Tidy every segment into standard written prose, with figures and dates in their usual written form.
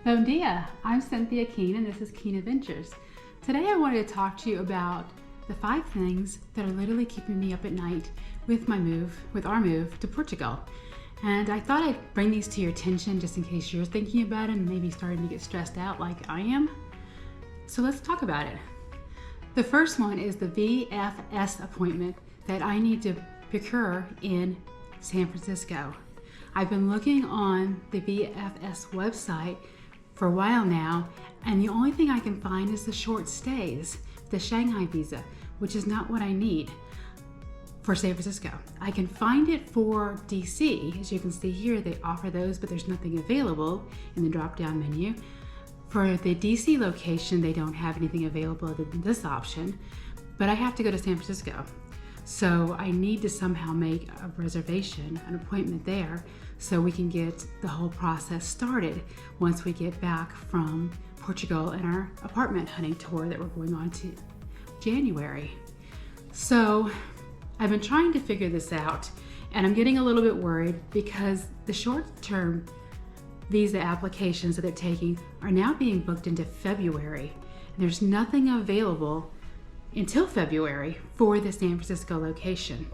Bom dia, I'm Cynthia Keene and this is Keene Adventures. Today I wanted to talk to you about the 5 things that are literally keeping me up at night with our move to Portugal. And I thought I'd bring these to your attention just in case you're thinking about it and maybe starting to get stressed out like I am. So let's talk about it. The first one is the VFS appointment that I need to procure in San Francisco. I've been looking on the VFS website for a while now, and the only thing I can find is the short stays, the Shanghai visa, which is not what I need for San Francisco. I can find it for DC. As you can see here, they offer those, but there's nothing available in the drop-down menu. For the DC location, they don't have anything available other than this option, but I have to go to San Francisco. So I need to somehow make a reservation, an appointment there, so we can get the whole process started once we get back from Portugal and our apartment hunting tour that we're going on to January. So I've been trying to figure this out, and I'm getting a little bit worried because the short-term visa applications that they're taking are now being booked into February. And there's nothing available until February for the San Francisco location.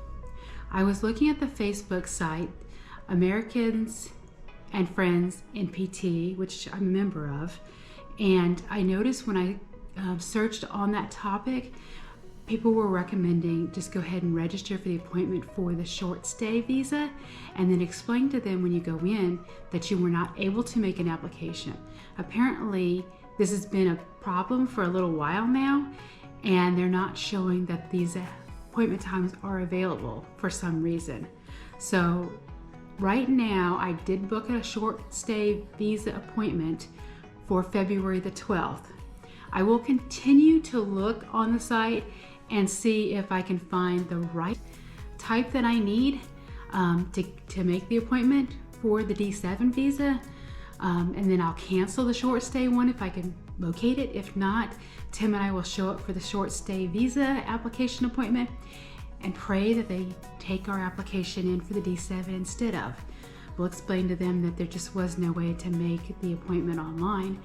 I was looking at the Facebook site, Americans and Friends in PT, which I'm a member of, and I noticed when I searched on that topic, people were recommending just go ahead and register for the appointment for the short stay visa and then explain to them when you go in that you were not able to make an application. Apparently, this has been a problem for a little while now, and they're not showing that these appointment times are available for some reason. So right now, I did book a short stay visa appointment for February the 12th. I will continue to look on the site and see if I can find the right type that I need to make the appointment for the D7 visa. And then I'll cancel the short stay one if I can locate it. If not, Tim and I will show up for the short stay visa application appointment and pray that they take our application in for the D7 instead of. We'll explain to them that there just was no way to make the appointment online,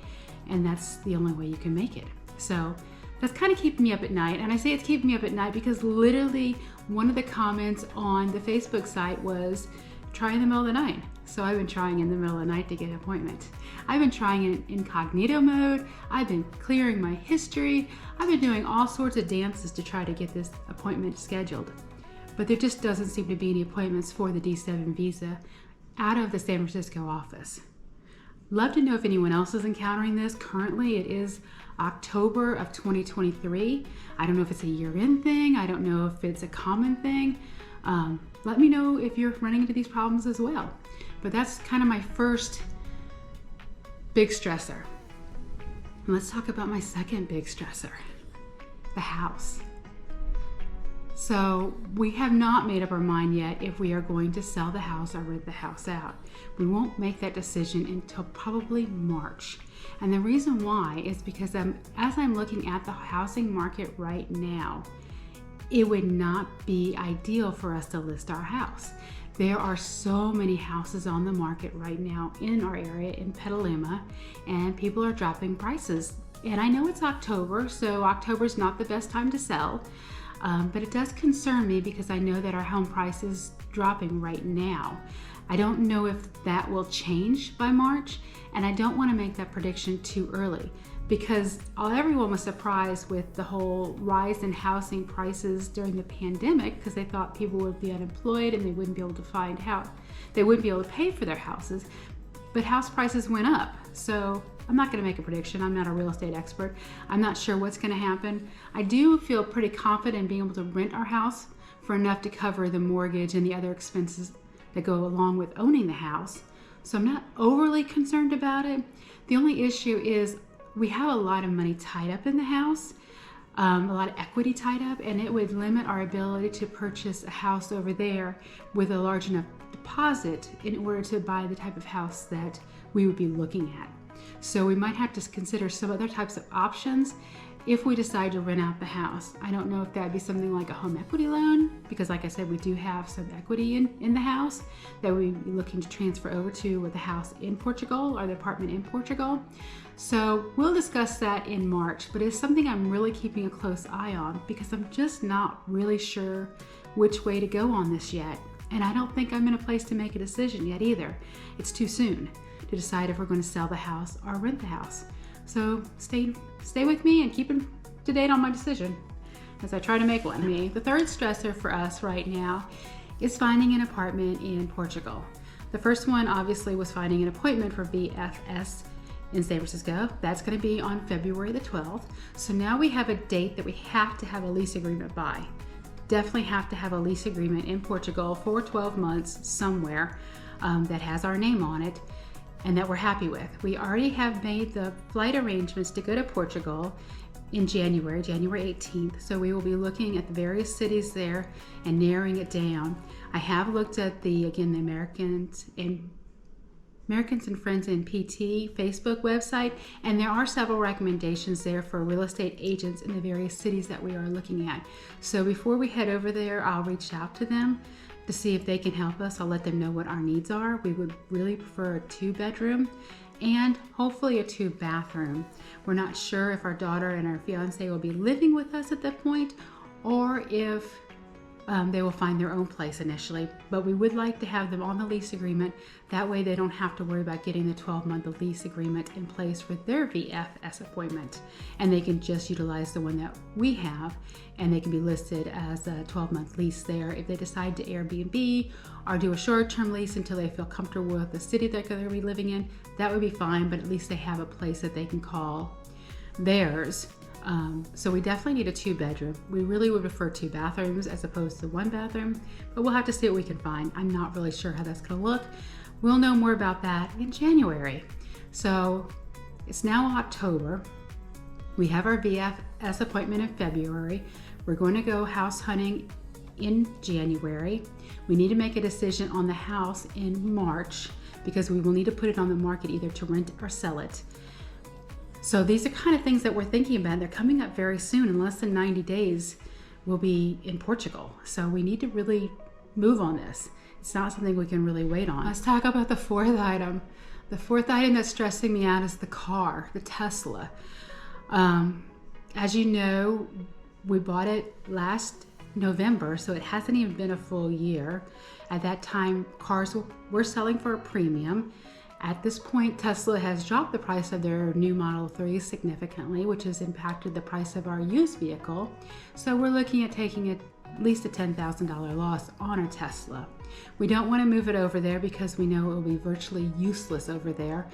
and that's the only way you can make it. So that's kind of keeping me up at night. And I say it's keeping me up at night because literally one of the comments on the Facebook site was try in the middle of the night. So I've been trying in the middle of the night to get an appointment. I've been trying in incognito mode. I've been clearing my history. I've been doing all sorts of dances to try to get this appointment scheduled. But there just doesn't seem to be any appointments for the D7 visa out of the San Francisco office. Love to know if anyone else is encountering this. Currently, it is October of 2023. I don't know if it's a year-end thing. I don't know if it's a common thing. Let me know if you're running into these problems as well. But that's kind of my first big stressor. And let's talk about my second big stressor, the house. So we have not made up our mind yet if we are going to sell the house or rent the house out. We won't make that decision until probably March. And the reason why is because as I'm looking at the housing market right now, it would not be ideal for us to list our house. There are so many houses on the market right now in our area in Petaluma, and people are dropping prices. And I know it's October, so October is not the best time to sell, but it does concern me because I know that our home price is dropping right now. I don't know if that will change by March, and I don't want to make that prediction too early because everyone was surprised with the whole rise in housing prices during the pandemic because they thought people would be unemployed and they wouldn't be able to they wouldn't be able to pay for their houses. But house prices went up. So I'm not going to make a prediction. I'm not a real estate expert. I'm not sure what's going to happen. I do feel pretty confident in being able to rent our house for enough to cover the mortgage and the other expenses that go along with owning the house. So I'm not overly concerned about it. The only issue is we have a lot of money tied up in the house, a lot of equity tied up, and it would limit our ability to purchase a house over there with a large enough deposit in order to buy the type of house that we would be looking at. So we might have to consider some other types of options if we decide to rent out the house. I don't know if that'd be something like a home equity loan, because like I said, we do have some equity in the house that we'd be looking to transfer over to the house in Portugal or the apartment in Portugal. So we'll discuss that in March, but it's something I'm really keeping a close eye on because I'm just not really sure which way to go on this yet. And I don't think I'm in a place to make a decision yet either. It's too soon to decide if we're going to sell the house or rent the house. So stay with me and keep up to date on my decision as I try to make one. The third stressor for us right now is finding an apartment in Portugal. The first one obviously was finding an appointment for VFS in San Francisco. That's going to be on February the 12th. So now we have a date that we have to have a lease agreement by. Definitely have to have a lease agreement in Portugal for 12 months somewhere that has our name on it and that we're happy with. We already have made the flight arrangements to go to Portugal in January 18th. So we will be looking at the various cities there and narrowing it down. I have looked at the Americans and Friends in PT Facebook website, and there are several recommendations there for real estate agents in the various cities that we are looking at. So before we head over there, I'll reach out to them to see if they can help us. I'll let them know what our needs are. We would really prefer a 2-bedroom and hopefully a 2-bathroom. We're not sure if our daughter and our fiance will be living with us at that point or if they will find their own place initially, but we would like to have them on the lease agreement. That way they don't have to worry about getting the 12-month lease agreement in place for their VFS appointment. And they can just utilize the one that we have, and they can be listed as a 12-month lease there. If they decide to Airbnb or do a short-term lease until they feel comfortable with the city they're going to be living in, that would be fine, but at least they have a place that they can call theirs. So we definitely need a 2-bedroom. We really would prefer 2 bathrooms as opposed to 1 bathroom, but we'll have to see what we can find. I'm not really sure how that's going to look. We'll know more about that in January. So it's now October. We have our VFS appointment in February. We're going to go house hunting in January. We need to make a decision on the house in March because we will need to put it on the market either to rent or sell it. So these are kind of things that we're thinking about. They're coming up very soon. In less than 90 days, we'll be in Portugal. So we need to really move on this. It's not something we can really wait on. Let's talk about the fourth item. The fourth item that's stressing me out is the car, the Tesla. As you know, we bought it last November, so it hasn't even been a full year. At that time, cars were selling for a premium. At this point, Tesla has dropped the price of their new Model 3 significantly, which has impacted the price of our used vehicle. So we're looking at taking at least a $10,000 loss on our Tesla. We don't want to move it over there because we know it will be virtually useless over there.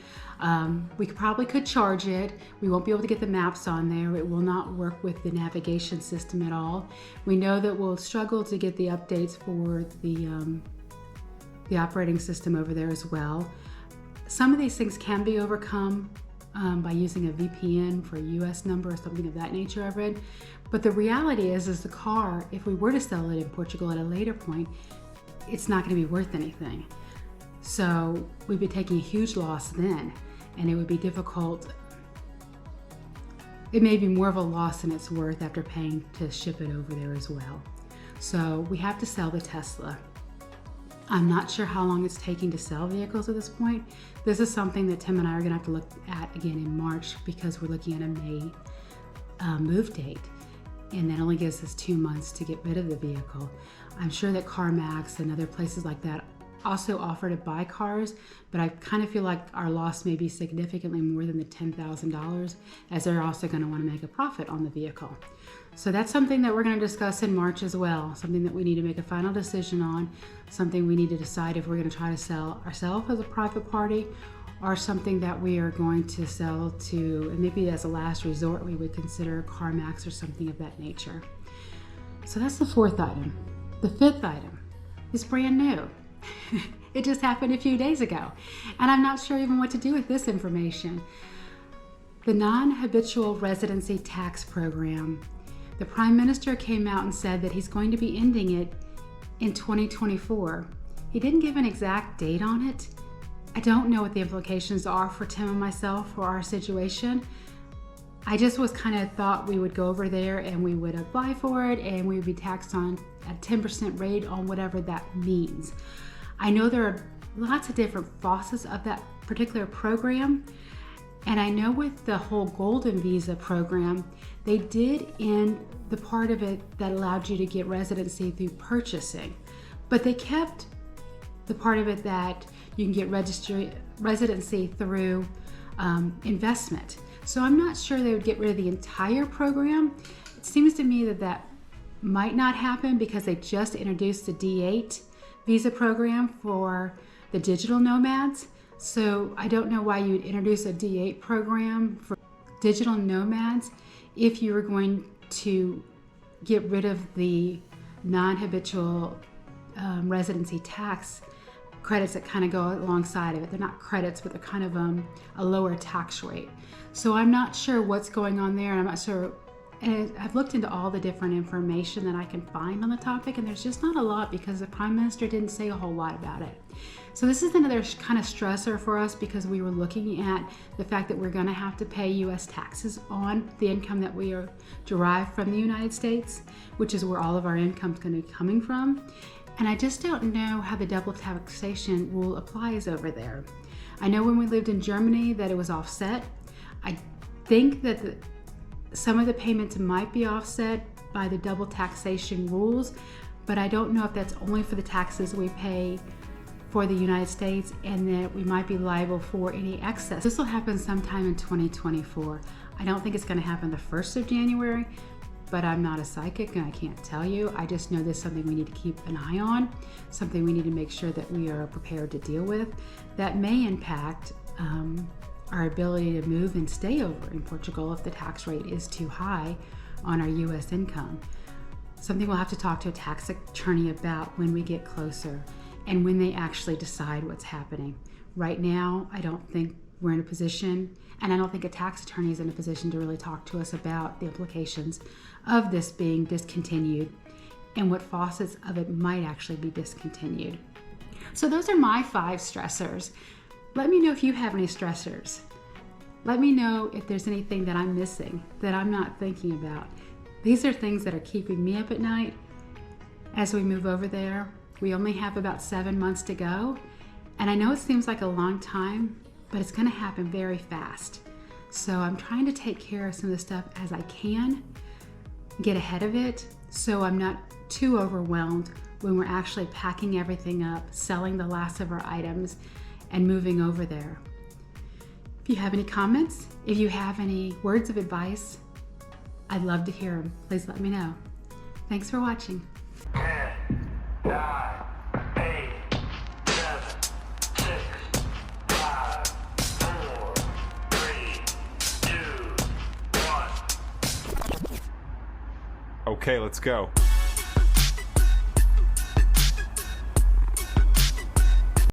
We probably could charge it. We won't be able to get the maps on there. It will not work with the navigation system at all. We know that we'll struggle to get the updates for the operating system over there as well. Some of these things can be overcome by using a VPN for a US number or something of that nature, I've read. But the reality is the car, if we were to sell it in Portugal at a later point, it's not going to be worth anything. So we'd be taking a huge loss then, and it would be difficult. It may be more of a loss than it's worth after paying to ship it over there as well. So we have to sell the Tesla. I'm not sure how long it's taking to sell vehicles at this point. This is something that Tim and I are going to have to look at again in March because we're looking at a May move date. And that only gives us 2 months to get rid of the vehicle. I'm sure that CarMax and other places like that also offer to buy cars, but I kind of feel like our loss may be significantly more than the $10,000 as they're also going to want to make a profit on the vehicle. So that's something that we're going to discuss in March as well, something that we need to make a final decision on, something we need to decide if we're going to try to sell ourselves as a private party or something that we are going to sell to, and maybe as a last resort we would consider CarMax or something of that nature. So that's the fourth item. The fifth item is brand new. It just happened a few days ago, and I'm not sure even what to do with this information. The non-habitual residency tax program. The Prime Minister came out and said that he's going to be ending it in 2024. He didn't give an exact date on it. I don't know what the implications are for Tim and myself for our situation. I just was kind of thought we would go over there and we would apply for it and we would be taxed on a 10% rate on whatever that means. I know there are lots of different facets of that particular program. And I know with the whole Golden Visa program, they did end the part of it that allowed you to get residency through purchasing, but they kept the part of it that you can get residency through investment. So I'm not sure they would get rid of the entire program. It seems to me that that might not happen because they just introduced the D8 visa program for the digital nomads. So I don't know why you would introduce a D8 program for digital nomads if you were going to get rid of the non-habitual residency tax credits that kind of go alongside of it. They're not credits, but they're kind of a lower tax rate. So I'm not sure what's going on there, and I'm not sure. And I've looked into all the different information that I can find on the topic, and there's just not a lot because the Prime Minister didn't say a whole lot about it. So this is another kind of stressor for us because we were looking at the fact that we're going to have to pay U.S. taxes on the income that we are derived from the United States, which is where all of our income is going to be coming from. And I just don't know how the double taxation rule applies over there. I know when we lived in Germany that it was offset. I think that some of the payments might be offset by the double taxation rules, but I don't know if that's only for the taxes we pay for the United States and that we might be liable for any excess. This will happen sometime in 2024. I don't think it's going to happen the 1st of January, but I'm not a psychic and I can't tell you. I just know this is something we need to keep an eye on, something we need to make sure that we are prepared to deal with. That may impact our ability to move and stay over in Portugal if the tax rate is too high on our U.S. income. Something we'll have to talk to a tax attorney about when we get closer and when they actually decide what's happening. Right now, I don't think we're in a position, and I don't think a tax attorney is in a position to really talk to us about the implications of this being discontinued and what facets of it might actually be discontinued. So those are my 5 stressors. Let me know if you have any stressors. Let me know if there's anything that I'm missing, that I'm not thinking about. These are things that are keeping me up at night as we move over there. We only have about 7 months to go. And I know it seems like a long time, but it's going to happen very fast. So I'm trying to take care of some of the stuff as I can, get ahead of it, so I'm not too overwhelmed when we're actually packing everything up, selling the last of our items, and moving over there. If you have any comments, if you have any words of advice, I'd love to hear them. Please let me know. Thanks for watching. 10, 9, 8, 7, 6, 5, 4, 3, 2, 1. Okay, let's go.